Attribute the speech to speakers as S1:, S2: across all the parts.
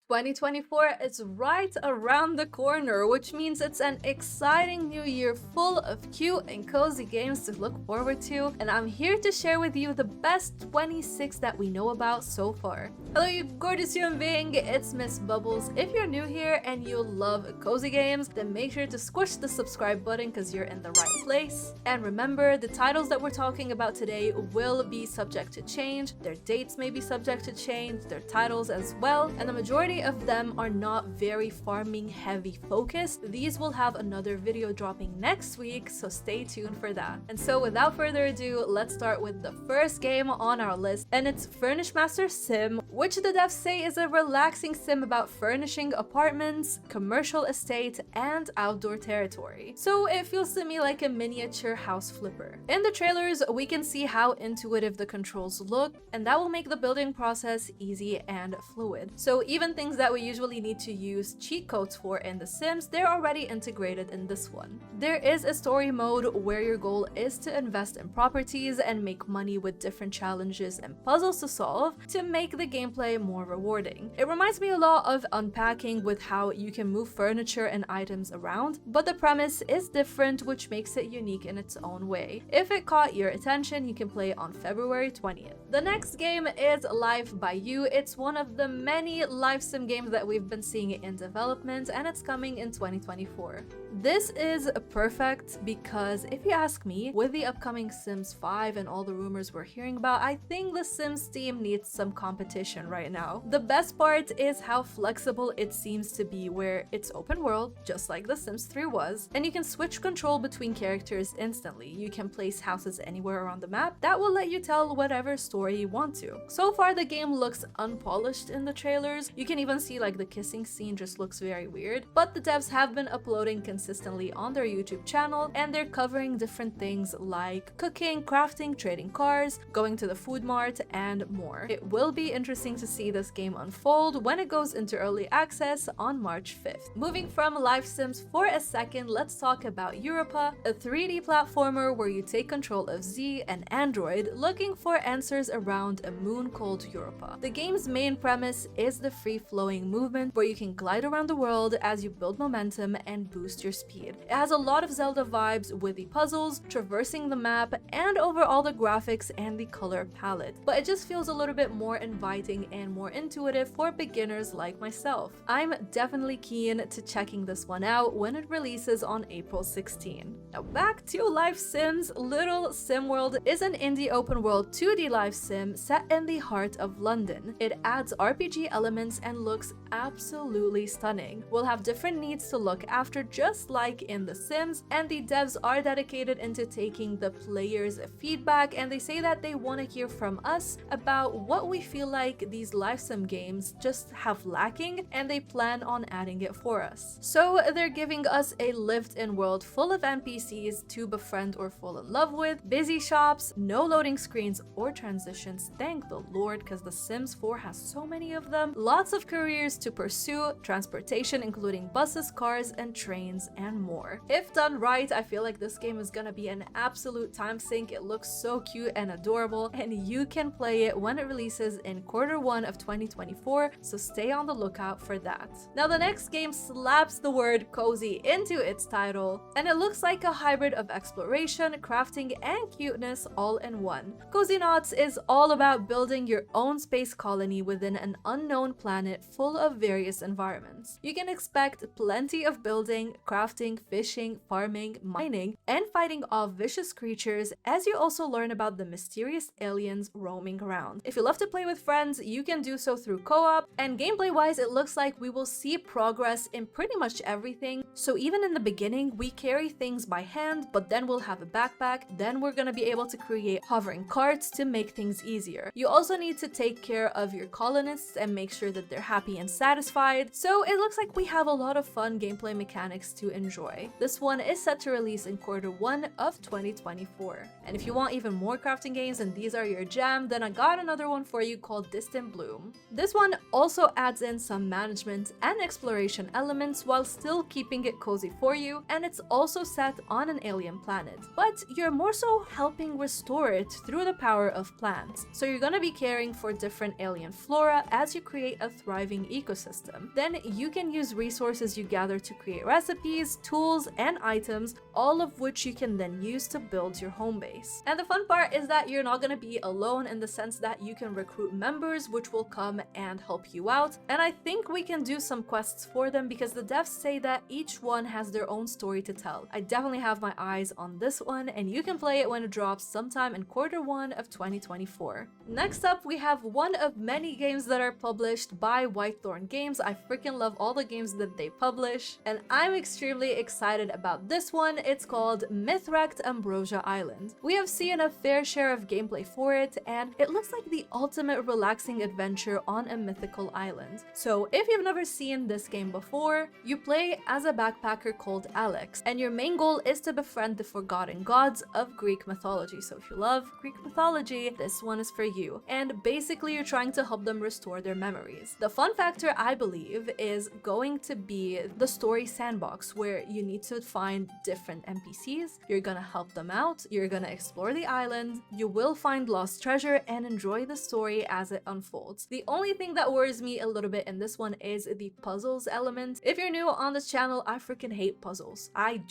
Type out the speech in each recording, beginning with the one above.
S1: 2024 is right around the corner, which means it's an exciting new year full of cute and cozy games to look forward to, and I'm here to share with you the best 26 that we know about so far. Hello you gorgeous human being, it's Miss Bubbles. If you're new here and you love cozy games, then make sure to squish the subscribe button because you're in the right place. And remember, the titles that we're talking about today will be subject to change, their dates may be subject to change, their titles as well, and the majority of them are not very farming heavy focused. These will have another video dropping next week, so stay tuned for that. And so without further ado, let's start with the first game on our list, and it's Furnish Master Sim, which the devs say is a relaxing sim about furnishing apartments, commercial estate, and outdoor territory. So it feels to me like a miniature house flipper. In the trailers, we can see how intuitive the controls look, and that will make the building process easy and fluid. So even things that we usually need to use cheat codes for in The Sims, they're already integrated in this one. There is a story mode where your goal is to invest in properties and make money with different challenges and puzzles to solve to make the gameplay more rewarding. It reminds me a lot of Unpacking with how you can move furniture and items around, but the premise is different, which makes it unique in its own way. If it caught your attention, you can play on February 20th. The next game is Life by You. It's one of the many life sim games that we've been seeing in development, and it's coming in 2024. This is perfect because if you ask me, with the upcoming Sims 5 and all the rumors we're hearing about, I think the Sims team needs some competition right now. The best part is how flexible it seems to be, where it's open world, just like the Sims 3 was, and you can switch control between characters instantly. You can place houses anywhere around the map. That will let you tell whatever story you want to. So far, the game looks unpolished in the trailers. You can even see like the kissing scene just looks very weird, but the devs have been uploading consistently on their YouTube channel, and they're covering different things like cooking, crafting, trading cars, going to the food mart, and more. It will be interesting to see this game unfold when it goes into early access on March 5th. Moving from life sims for a second, let's talk about Europa, a 3D platformer where you take control of Z, an android, looking for answers around a moon called Europa. The game's main premise is the free-flowing movement where you can glide around the world as you build momentum and boost your speed. It has a lot of Zelda vibes with the puzzles, traversing the map, and overall the graphics and the color palette, but it just feels a little bit more inviting and more intuitive for beginners like myself. I'm definitely keen to checking this one out when it releases on April 16. Now back to life sims. Little Sim World is an indie open world 2D life sim set in the heart of London. It adds RPG elements and looks absolutely stunning. We'll have different needs to look after just like in The Sims, and the devs are dedicated into taking the players' feedback, and they say that they want to hear from us about what we feel like these life sim games just have lacking, and they plan on adding it for us. So they're giving us a lived-in world full of NPCs to befriend or fall in love with, busy shops, no loading screens or transitions, thank the Lord, because The Sims 4 has so many of them, lots of careers to pursue, transportation including buses, cars, and trains, and more. If done right, I feel like this game is gonna be an absolute time sink. It looks so cute and adorable, and you can play it when it releases in Q1 of 2024, so stay on the lookout for that. Now the next game slaps the word cozy into its title, and it looks like a hybrid of exploration, crafting, and cuteness all in one. Cozynauts is all about building your own space colony within an unknown planet full of various environments. You can expect plenty of building, crafting, fishing, farming, mining, and fighting off vicious creatures, as you also learn about the mysterious aliens roaming around. If you love to play with friends, you can do so through co-op, and gameplay wise it looks like we will see progress in pretty much everything. So even in the beginning we carry things by hand, but then we'll have a backpack, then we're gonna be able to create hovering carts to make things easier. You also need to take care of your colonists and make sure that they're happy and satisfied, so it looks like we have a lot of fun gameplay mechanics to enjoy. This one is set to release in Q1 of 2024. And if you want even more crafting games and these are your jam, then I got another one for you called Distant Bloom. This one also adds in some management and exploration elements while still keeping it cozy for you, and it's also set on an alien planet, but you're more so helping restore it through the power of plants. So you're gonna be caring for different alien flora as you create a thriving ecosystem. Then you can use resources you gather to create recipes, tools, and items, all of which you can then use to build your home base. And the fun part is that you're not gonna be alone in the sense that you can recruit members which will come and help you out. And I think we can do some quests for them because the devs say that each one has their own story to tell. I definitely have my eyes on this one, and you can play it when it drops sometime in Q1 of 2024. Next up, we have one of many games that are published by Whitethorn Games. I freaking love all the games that they publish, and I'm extremely excited about this one. It's called Mythwrecked Ambrosia Island. We have seen a fair share of gameplay for it, and it looks like the ultimate relaxing adventure on a mythical island. So if you've never seen this game before, you play as a backpacker called Alex, and your main goal is to befriend the forgotten gods of Greek mythology. So if you love Greek mythology, this one is for you. And basically you're trying to help them restore their memories. The fun factor, I believe, is going to be the story sandbox, where you need to find different NPCs, you're gonna help them out, you're gonna explore the island, you will find lost treasure and enjoy the story as it unfolds. The only thing that worries me a little bit in this one is the puzzles element. If you're new on this channel, I freaking hate puzzles. I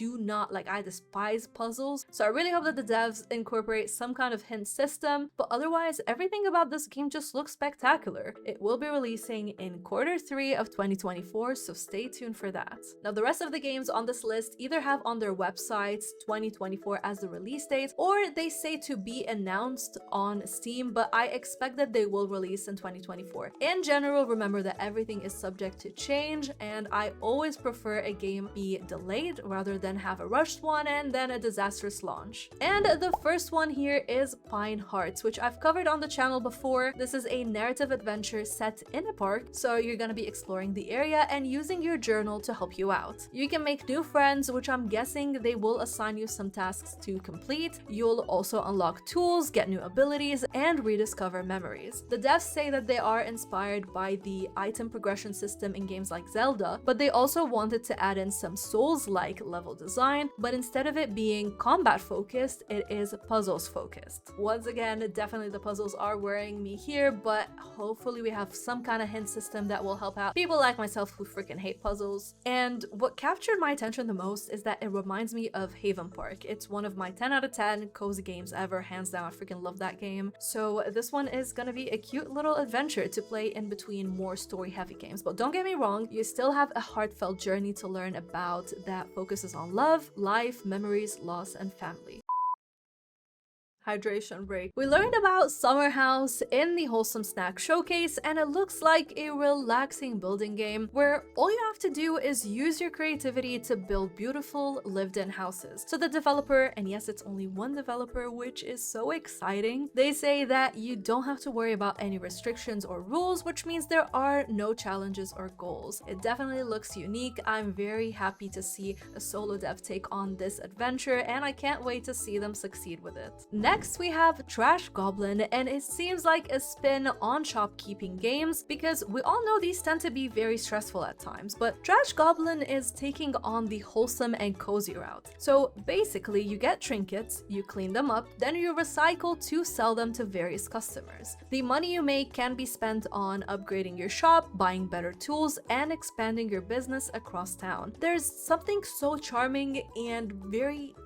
S1: despise puzzles. So I really hope that the devs incorporate some kind of hint system, but otherwise everything about this game just looks spectacular. It will be releasing in Q3 of 2024, so stay tuned for that. Now the rest of the games on this list either have on their websites 2024 as the release date, or they say to be announced on Steam, but I expect that they will release in 2024. In general, remember that everything is subject to change, and I always prefer a game be delayed rather than have a rushed one and then a disastrous launch. And the first one here is Pine Hearts, which I've covered on the channel before. This is a narrative adventure set in a park, so you're gonna be exploring the area and using your journal to help you out. You can make new friends, which I'm guessing they will assign you some tasks to complete. You'll also unlock tools, get new abilities, and rediscover memories. The devs say that they are inspired by the item progression system in games like Zelda, but they also wanted to add in some Souls-like level design, but instead of it being combat focused, it is puzzles focused. Once again, definitely the puzzles are worrying me here, but hopefully we have some kind of hint system that will help out people like myself who freaking hate puzzles. And what captured my attention the most is that it reminds me of Haven Park. It's one of my 10 out of 10 cozy games ever, hands down. I freaking love that game. So this one is gonna be a cute little adventure to play in between more story heavy games. But don't get me wrong, you still have a heartfelt journey to learn about that focuses on love, life, memories, loss, and family. Hydration break. We learned about Summerhouse in the Wholesome Snack Showcase, and it looks like a relaxing building game where all you have to do is use your creativity to build beautiful lived-in houses. So the developer, and yes, it's only one developer, which is so exciting, they say that you don't have to worry about any restrictions or rules, which means there are no challenges or goals. It definitely looks unique. I'm very happy to see a solo dev take on this adventure, and I can't wait to see them succeed with it. Next, we have Trash Goblin, and it seems like a spin on shopkeeping games because we all know these tend to be very stressful at times, but Trash Goblin is taking on the wholesome and cozy route. So basically, you get trinkets, you clean them up, then you recycle to sell them to various customers. The money you make can be spent on upgrading your shop, buying better tools, and expanding your business across town. There's something so charming and very,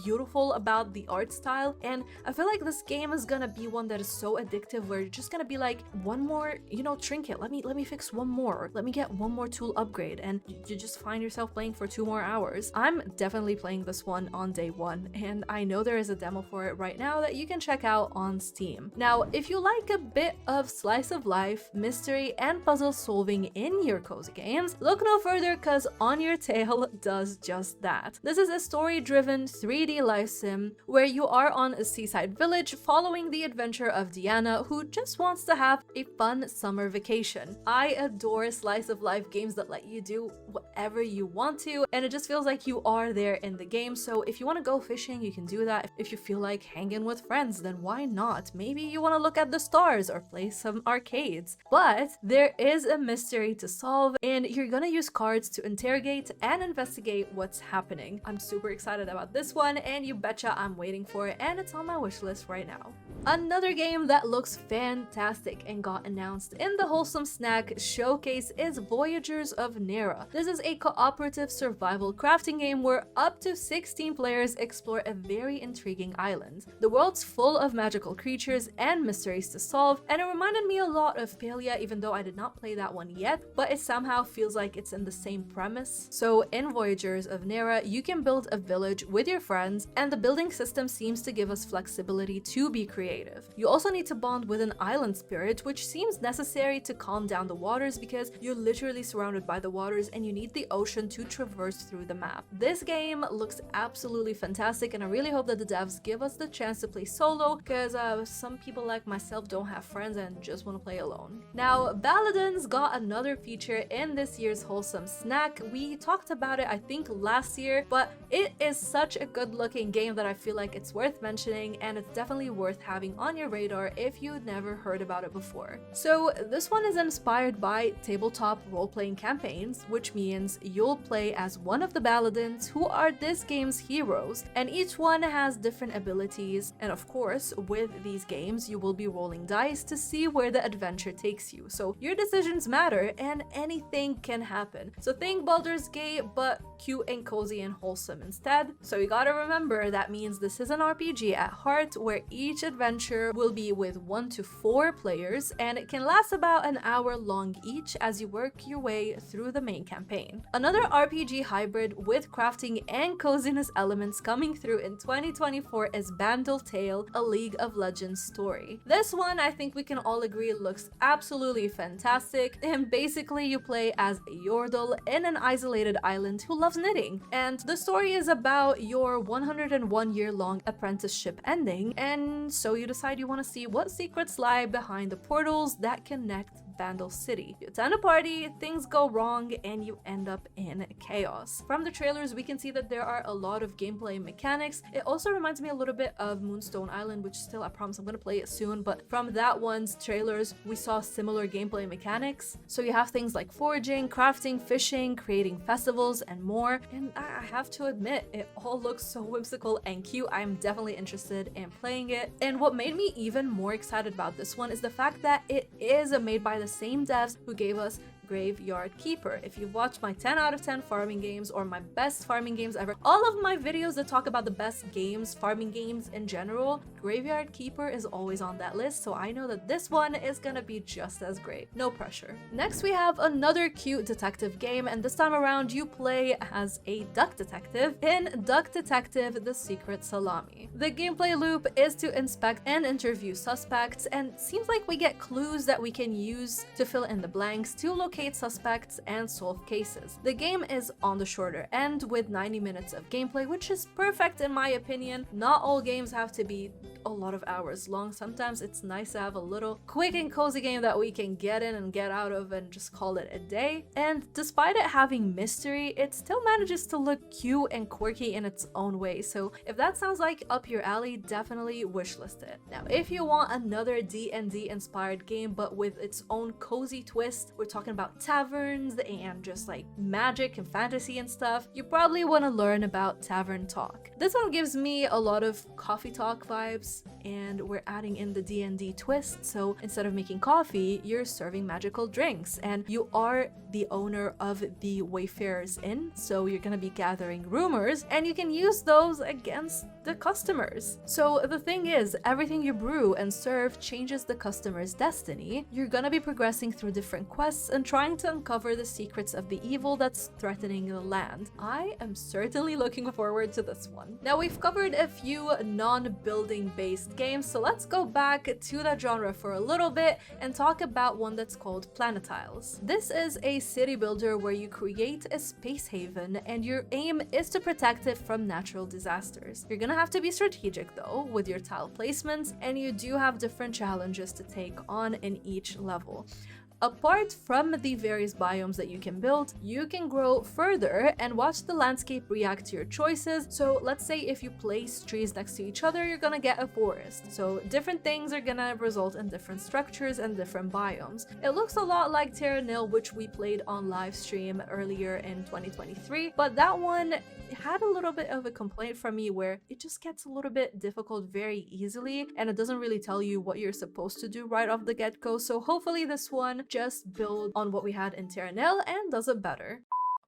S1: beautiful about the art style, and I feel like this game is gonna be one that is so addictive where you're just gonna be like, one more, trinket, let me fix one more, let me get one more tool upgrade, and you just find yourself playing for 2 more hours. I'm definitely playing this one on day 1, and I know there is a demo for it right now that you can check out on Steam. Now, if you like a bit of slice of life, mystery, and puzzle solving in your cozy games, look no further because On Your Tail does just that. This is a story-driven 3D life sim where you are on a seaside village following the adventure of Deanna, who just wants to have a fun summer vacation. I adore slice of life games that let you do whatever you want to, and it just feels like you are there in the game. So if you want to go fishing, you can do that. If you feel like hanging with friends, then why not? Maybe you want to look at the stars or play some arcades. But there is a mystery to solve, and you're gonna use cards to interrogate and investigate what's happening. I'm super excited about this one, and you betcha I'm waiting for it, and it's on my wish list right now. Another game that looks fantastic and got announced in the Wholesome Snack showcase is Voyagers of Nera. This is a cooperative survival crafting game where up to 16 players explore a very intriguing island. The world's full of magical creatures and mysteries to solve, and it reminded me a lot of Palia, even though I did not play that one yet, but it somehow feels like it's in the same premise. So in Voyagers of Nera, you can build a village with your friends, and the building system seems to give us flexibility to be creative. You also need to bond with an island spirit, which seems necessary to calm down the waters because you're literally surrounded by the waters and you need the ocean to traverse through the map. This game looks absolutely fantastic, and I really hope that the devs give us the chance to play solo, because some people like myself don't have friends and just want to play alone. Now, Baladins got another feature in this year's Wholesome Snack. We talked about it I think last year, but it is such a good looking game that I feel like it's worth mentioning, and it's definitely worth having on your radar if you'd never heard about it before. So this one is inspired by tabletop role-playing campaigns, which means you'll play as one of the Baladins, who are this game's heroes, and each one has different abilities, and of course with these games you will be rolling dice to see where the adventure takes you. So your decisions matter and anything can happen. So think Baldur's Gate, but cute and cozy and wholesome instead. So you gotta remember that means this is an RPG at heart, where each adventure will be with 1 to 4 players, and it can last about an hour long each as you work your way through the main campaign. Another RPG hybrid with crafting and coziness elements coming through in 2024 is Bandle Tale, a League of Legends story. This one I think we can all agree looks absolutely fantastic, and basically you play as a Yordle in an isolated island who loves knitting, and the story is about your 101-year-long apprenticeship ending, and so you decide you want to see what secrets lie behind the portals that connect Bandle City. You attend a party, things go wrong, and you end up in chaos. From the trailers, we can see that there are a lot of gameplay mechanics. It also reminds me a little bit of Moonstone Island, which still, I promise I'm gonna play it soon, but from that one's trailers, we saw similar gameplay mechanics. So you have things like foraging, crafting, fishing, creating festivals, and more, and I have to admit, it all looks so whimsical and cute. I'm definitely interested in playing it. And what made me even more excited about this one is the fact that it is made by the same devs who gave us Graveyard Keeper. If you've watched my 10 out of 10 farming games or my best farming games ever, all of my videos that talk about the best games, farming games in general, Graveyard Keeper is always on that list, so I know that this one is gonna be just as great. No pressure. Next we have another cute detective game, and this time around you play as a duck detective in Duck Detective: The Secret Salami. The gameplay loop is to inspect and interview suspects, and seems like we get clues that we can use to fill in the blanks to locate suspects and solve cases. The game is on the shorter end with 90 minutes of gameplay, which is perfect in my opinion. Not all games have to be a lot of hours long. Sometimes it's nice to have a little quick and cozy game that we can get in and get out of and just call it a day. And despite it having mystery, it still manages to look cute and quirky in its own way. So if that sounds like up your alley, definitely wishlist it. Now, if you want another D&D inspired game but with its own cozy twist, we're talking about taverns and just like magic and fantasy and stuff, you probably want to learn about Tavern Talk. This one gives me a lot of coffee talk vibes, and we're adding in the D&D twist. So instead of making coffee, you're serving magical drinks, and you are the owner of the Wayfarers Inn, so you're gonna be gathering rumors, and you can use those against the customers. So the thing is, everything you brew and serve changes the customer's destiny. You're gonna be progressing through different quests and trying to uncover the secrets of the evil that's threatening the land. I am certainly looking forward to this one. Now, we've covered a few non-building based based games, so let's go back to that genre for a little bit and talk about one that's called Planetiles. This is a city builder where you create a space haven and your aim is to protect it from natural disasters. You're gonna have to be strategic though with your tile placements, and you do have different challenges to take on in each level. Apart from the various biomes that you can build, you can grow further and watch the landscape react to your choices. So let's say if you place trees next to each other, you're gonna get a forest. So different things are gonna result in different structures and different biomes. It looks a lot like Terra Nil, which we played on live stream earlier in 2023, but that one had a little bit of a complaint from me where it just gets a little bit difficult very easily and it doesn't really tell you what you're supposed to do right off the get-go. So hopefully this one just builds on what we had in Terra Nil and does it better.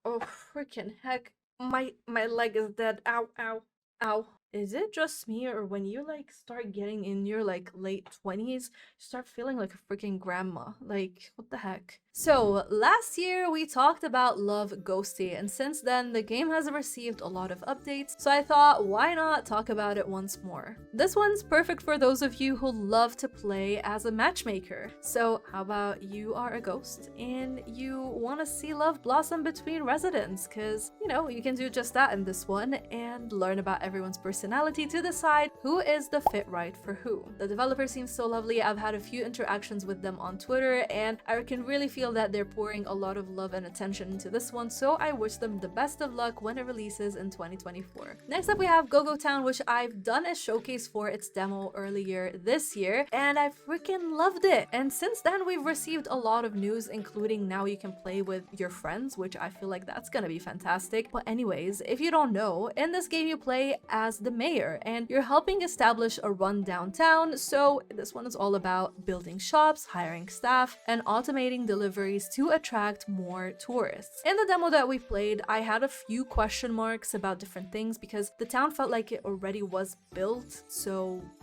S1: Oh freaking heck, my leg is dead. Ow, ow, ow. Is it just me, or when you like start getting in your like late 20s, you start feeling like a freaking grandma? Like, what the heck? So last year we talked about Love Ghostie, and since then the game has received a lot of updates, so I thought why not talk about it once more. This one's perfect for those of you who love to play as a matchmaker. So how about you are a ghost and you want to see love blossom between residents, because you know you can do just that in this one and learn about everyone's personality to decide who is the fit right for who. The developer seems so lovely. I've had a few interactions with them on Twitter and I can really feel that they're pouring a lot of love and attention into this one, so I wish them the best of luck when it releases in 2024. Next up we have Go-Go Town, which I've done a showcase for its demo earlier this year and I freaking loved it. And since then we've received a lot of news, including now you can play with your friends, which I feel like that's gonna be fantastic. But anyways, if you don't know, in this game you play as the mayor and you're helping establish a run downtown. So this one is all about building shops, hiring staff, and automating deliveries to attract more tourists. In the demo that we played, I had a few question marks about different things because the town felt like it already was built,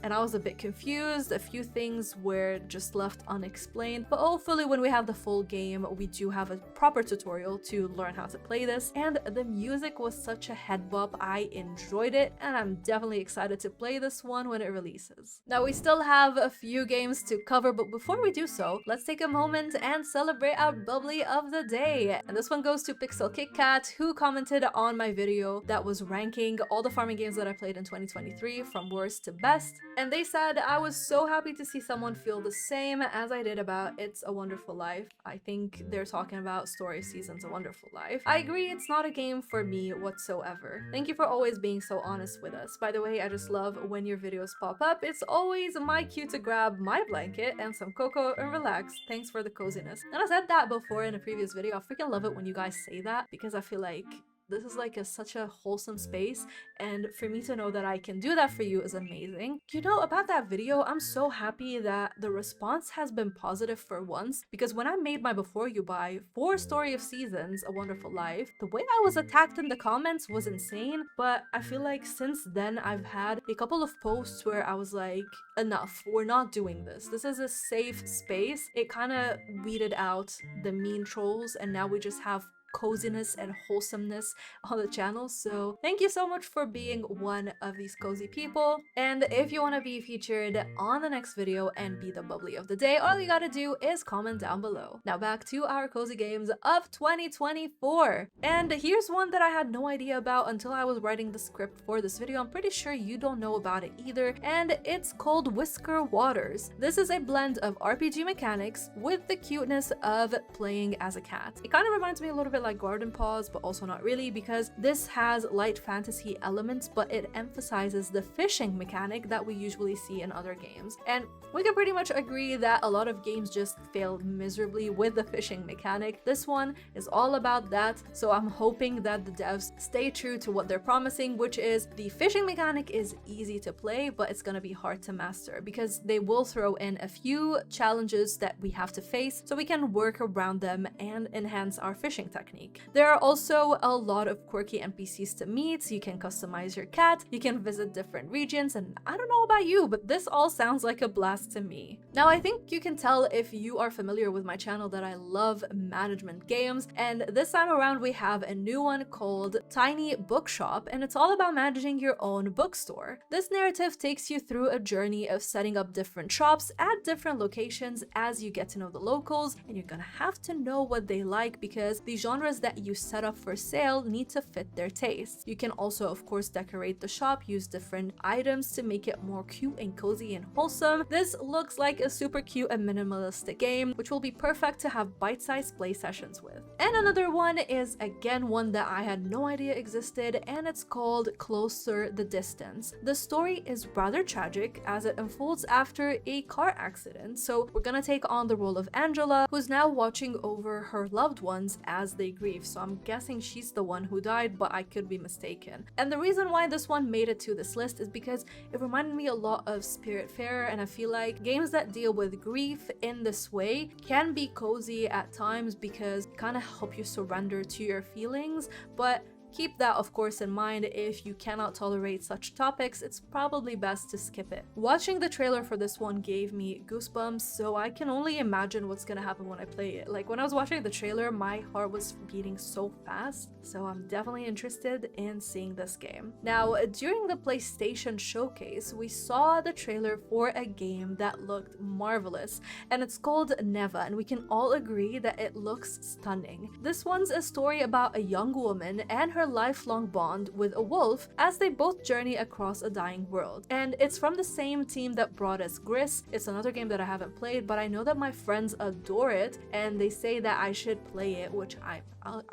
S1: and I was a bit confused. A few things were just left unexplained, but hopefully when we have the full game, we do have a proper tutorial to learn how to play this. And the music was such a head bop. I enjoyed it and I'm definitely excited to play this one when it releases. Now we still have a few games to cover, but before we do so, let's take a moment and celebrate our bubbly of the day. And this one goes to Pixel Kit Kat, who commented on my video that was ranking all the farming games that I played in 2023 from worst to best. And they said, I was so happy to see someone feel the same as I did about It's a Wonderful Life. I think they're talking about Story Season's A Wonderful Life. I agree, it's not a game for me whatsoever. Thank you for always being so honest with us. By the way, I just love when your videos pop up. It's always my cue to grab my blanket and some cocoa and relax. Thanks for the coziness. And I said that before in a previous video. I freaking love it when you guys say that because I feel like this is like such a wholesome space, and for me to know that I can do that for you is amazing. You know, about that video, I'm so happy that the response has been positive for once, because when I made my before you buy for Story of Seasons, A Wonderful Life, the way I was attacked in the comments was insane. But I feel like since then I've had a couple of posts where I was like, enough, we're not doing this. This is a safe space. It kind of weeded out the mean trolls, and now we just have coziness and wholesomeness on the channel. So thank you so much for being one of these cozy people. And if you want to be featured on the next video and be the bubbly of the day, all you gotta do is comment down below. Now back to our cozy games of 2024. And here's one that I had no idea about until I was writing the script for this video. I'm pretty sure you don't know about it either, and it's called Whisker Waters. This is a blend of RPG mechanics with the cuteness of playing as a cat. It kind of reminds me a little bit like Garden Paws, but also not really, because this has light fantasy elements, but it emphasizes the fishing mechanic that we usually see in other games. And we can pretty much agree that a lot of games just fail miserably with the fishing mechanic. This one is all about that, so I'm hoping that the devs stay true to what they're promising, which is the fishing mechanic is easy to play, but it's gonna be hard to master because they will throw in a few challenges that we have to face so we can work around them and enhance our fishing technique. technique. There are also a lot of quirky NPCs to meet, so you can customize your cat, you can visit different regions, and I don't know about you, but this all sounds like a blast to me. Now, I think you can tell if you are familiar with my channel that I love management games, and this time around we have a new one called Tiny Bookshop, and it's all about managing your own bookstore. This narrative takes you through a journey of setting up different shops at different locations as you get to know the locals, and you're gonna have to know what they like because the genres that you set up for sale need to fit their tastes. You can also, of course, decorate the shop, use different items to make it more cute and cozy and wholesome. This looks like a super cute and minimalistic game, which will be perfect to have bite-sized play sessions with. And another one is again one that I had no idea existed, and it's called Closer the Distance. The story is rather tragic as it unfolds after a car accident, so we're gonna take on the role of Angela, who's now watching over her loved ones as they grieve. So I'm guessing she's the one who died, but I could be mistaken. And the reason why this one made it to this list is because it reminded me a lot of Spiritfarer, and I feel like games that deal with grief in this way can be cozy at times because it kind of help you surrender to your feelings, but keep that, of course, in mind. If you cannot tolerate such topics, it's probably best to skip it. Watching the trailer for this one gave me goosebumps, so I can only imagine what's gonna happen when I play it. Like, when I was watching the trailer, my heart was beating so fast, so I'm definitely interested in seeing this game. Now, during the PlayStation showcase, we saw the trailer for a game that looked marvelous, and it's called Neva, and we can all agree that it looks stunning. This one's a story about a young woman and her lifelong bond with a wolf as they both journey across a dying world. And it's from the same team that brought us Gris. It's another game that I haven't played, but I know that my friends adore it and they say that I should play it, which I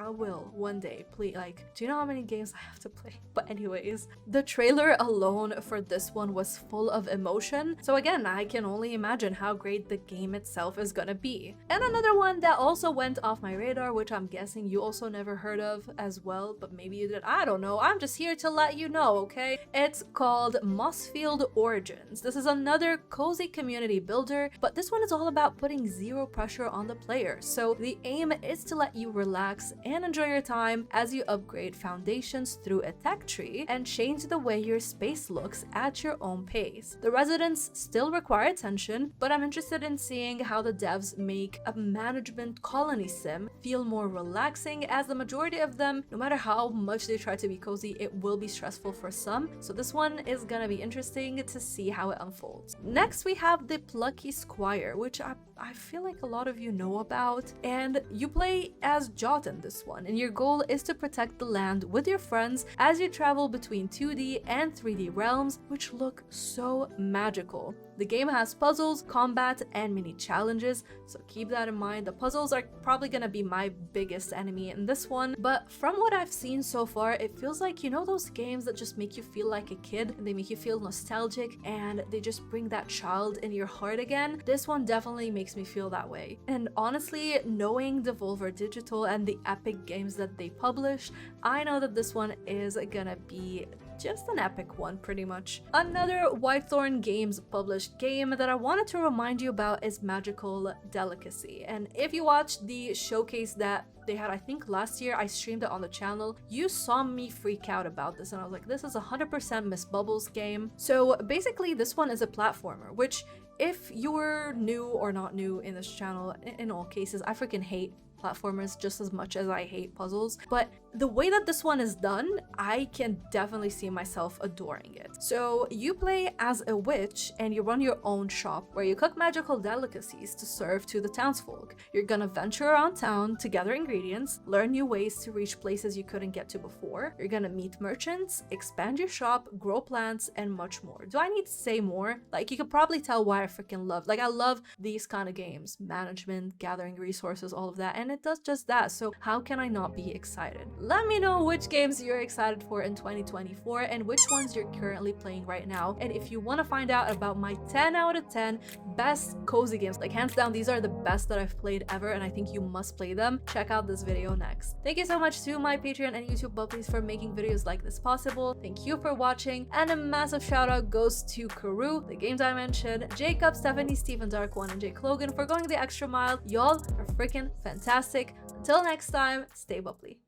S1: will one day. Please, like, do you know how many games I have to play? But anyways, the trailer alone for this one was full of emotion, so again, I can only imagine how great the game itself is gonna be. And another one that also went off my radar, which I'm guessing you also never heard of as well, but maybe you did, I don't know, I'm just here to let you know, okay? It's called Mossfield Origins. This is another cozy community builder, but this one is all about putting zero pressure on the player, so the aim is to let you relax and enjoy your time as you upgrade foundations through a tech tree and change the way your space looks at your own pace. The residents still require attention, but I'm interested in seeing how the devs make a management colony sim feel more relaxing, as the majority of them, no matter how much they try to be cozy, it will be stressful for some, so this one is gonna be interesting to see how it unfolds. Next, we have the Plucky Squire, which I feel like a lot of you know about, and you play as Jot in this one, and your goal is to protect the land with your friends as you travel between 2D and 3D realms, which look so magical. The game has puzzles, combat, and mini challenges, so keep that in mind. The puzzles are probably gonna be my biggest enemy in this one, but from what I've seen so far, it feels like, you know, those games that just make you feel like a kid, and they make you feel nostalgic, and they just bring that child in your heart again. This one definitely makes me feel that way. And honestly, knowing Devolver Digital and the epic games that they publish, I know that this one is gonna be just an epic one, pretty much. Another Whitethorn Games published game that I wanted to remind you about is Magical Delicacy. And if you watched the showcase that they had, I think last year, I streamed it on the channel, you saw me freak out about this, and I was like, this is 100% Miss Bubbles game. So basically, this one is a platformer, which, if you're new or not new in this channel, in all cases, I freaking hate platformers just as much as I hate puzzles, but the way that this one is done, I can definitely see myself adoring it. So you play as a witch and you run your own shop where you cook magical delicacies to serve to the townsfolk. You're gonna venture around town to gather ingredients, learn new ways to reach places you couldn't get to before. You're gonna meet merchants, expand your shop, grow plants, and much more. Do I need to say more? Like, you could probably tell why I freaking love, like, I love these kind of games, management, gathering resources, all of that, and it does just that, so how can I not be excited? Let me know which games you're excited for in 2024 and which ones you're currently playing right now. And if you want to find out about my 10 out of 10 best cozy games, like hands down, these are the best that I've played ever and I think you must play them, check out this video next. Thank you so much to my Patreon and YouTube bubblies for making videos like this possible. Thank you for watching, and a massive shout out goes to Karu, the games I mentioned, Jacob, Stephanie, Stephen, Dark One, and Jake Logan for going the extra mile. Y'all are freaking fantastic. Till next time, stay bubbly.